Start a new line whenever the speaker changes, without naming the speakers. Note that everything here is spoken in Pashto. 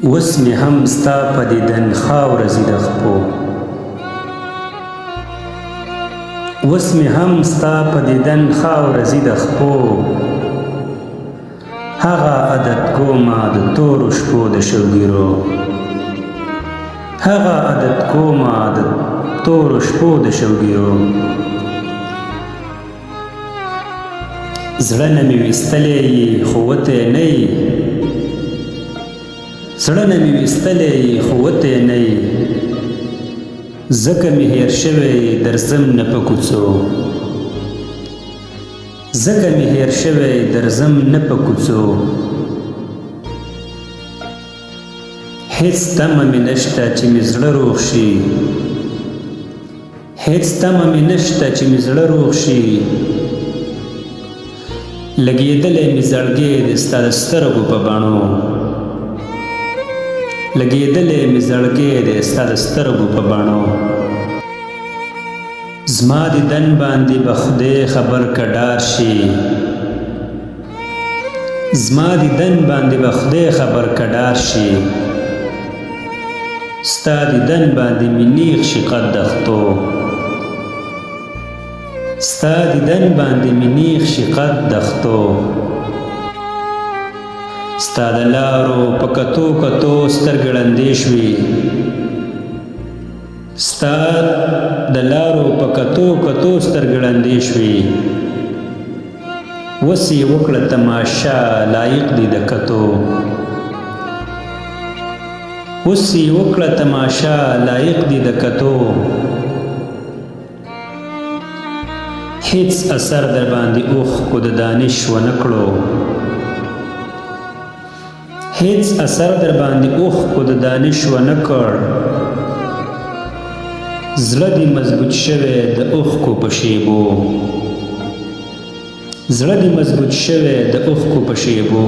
اوس مې هم ستا په دیدن خاوره ځي د خپو اوس مې هم ستا په دیدن خاوره ځي د خپو هغه عادت کومه د تورو شپو د شوګیرو هغه عادت کومه د تورو شپو د شوګیرو زړه نه مې ویستلی خو وتی نه یې زړه نه مې ویستلی خو وتی نه یې ځکه مې هېر شوی درځم نه په کوڅو ځکه مې هېر شوی درځم نه په کوڅو هېڅ تمه مې نشته چې مې زړه روغ شي هېڅ تمه مې نشته چې مې زړه روغ شي لګېدلی مې زړګی د ستا د سترګو په بڼو لګېدلی مې زړګی د ستا د سترګو په بڼو زما دیدن باندې به خدای خبر که ډار شي زما دیدن باندې به خدای خبر که ډار شي ستا دیدن باندې مې نیغ شي قد د خطو ستا دیدن باندې مې نیغ شي قد د خطو ستا د لارو په کتو کتو سترګې ړندې شوې ستا د لارو په کتو کتو سترګې ړندې شوې اوس یې وکړه تماشا لایق دی د کتو اوس یې وکړه تماشا لایق دی د کتو هیڅ اثر در باندې اوښکو د دانش ونه کړو هیڅ اثر در باندې اوښکو د دانش ونه کړ زړه دې مضبوط شوی د اوښکو په شیبو زړه دې مضبوط شوی د اوښکو په شیبو